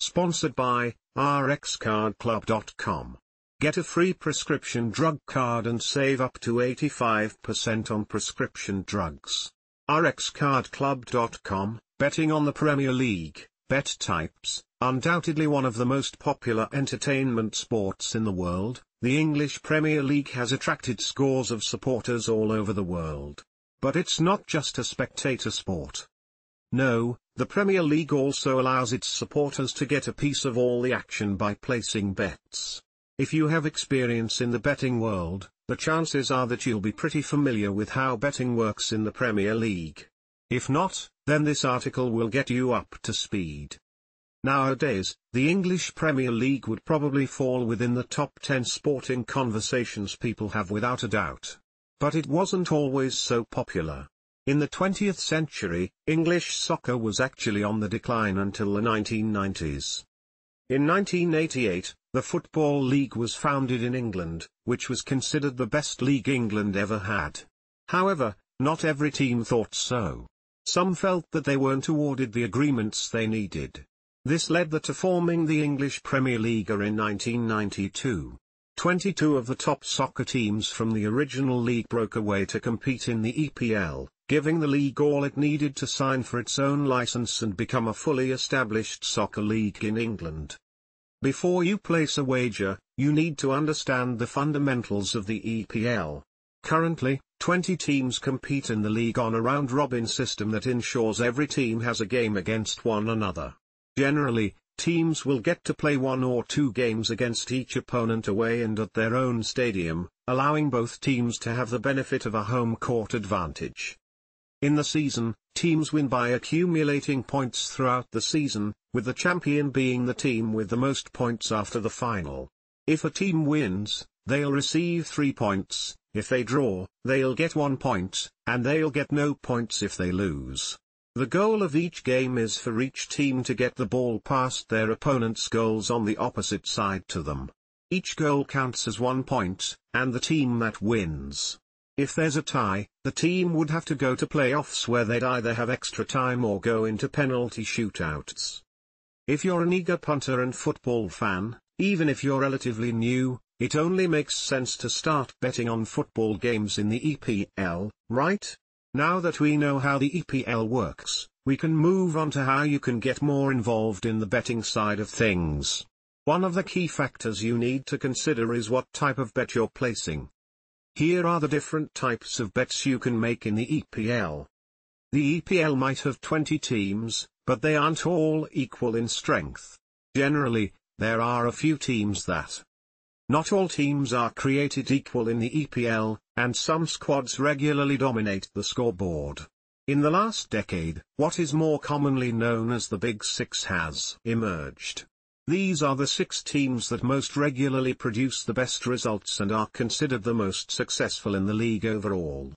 Sponsored by RxCardClub.com. Get a free prescription drug card and save up to 85% on prescription drugs. RxCardClub.com, betting on the Premier League. Bet types, undoubtedly one of the most popular entertainment sports in the world, the English Premier League has attracted scores of supporters all over the world. But it's not just a spectator sport. No, the Premier League also allows its supporters to get a piece of all the action by placing bets. If you have experience in the betting world, the chances are that you'll be pretty familiar with how betting works in the Premier League. If not, then this article will get you up to speed. Nowadays, the English Premier League would probably fall within the top 10 sporting conversations people have without a doubt. But it wasn't always so popular. In the 20th century, English soccer was actually on the decline until the 1990s. In 1988, the Football League was founded in England, which was considered the best league England ever had. However, not every team thought so. Some felt that they weren't awarded the agreements they needed. This led to forming the English Premier League in 1992. 22 of the top soccer teams from the original league broke away to compete in the EPL, giving the league all it needed to sign for its own license and become a fully established soccer league in England. Before you place a wager, you need to understand the fundamentals of the EPL. Currently, 20 teams compete in the league on a round-robin system that ensures every team has a game against one another. Generally, teams will get to play 1 or 2 games against each opponent away and at their own stadium, allowing both teams to have the benefit of a home court advantage. In the season, teams win by accumulating points throughout the season, with the champion being the team with the most points after the final. If a team wins, they'll receive 3 points, if they draw, they'll get 1 point, and they'll get no points if they lose. The goal of each game is for each team to get the ball past their opponent's goals on the opposite side to them. Each goal counts as 1 point, and the team that wins. If there's a tie, the team would have to go to playoffs where they'd either have extra time or go into penalty shootouts. If you're an eager punter and football fan, even if you're relatively new, it only makes sense to start betting on football games in the EPL, right? Now that we know how the EPL works, we can move on to how you can get more involved in the betting side of things. One of the key factors you need to consider is what type of bet you're placing. Here are the different types of bets you can make in the EPL. The EPL might have 20 teams, but they aren't all equal in strength. Generally, there are a few teams that. Not all teams are created equal in the EPL, and some squads regularly dominate the scoreboard. In the last decade, what is more commonly known as the Big Six has emerged. These are the 6 teams that most regularly produce the best results and are considered the most successful in the league overall.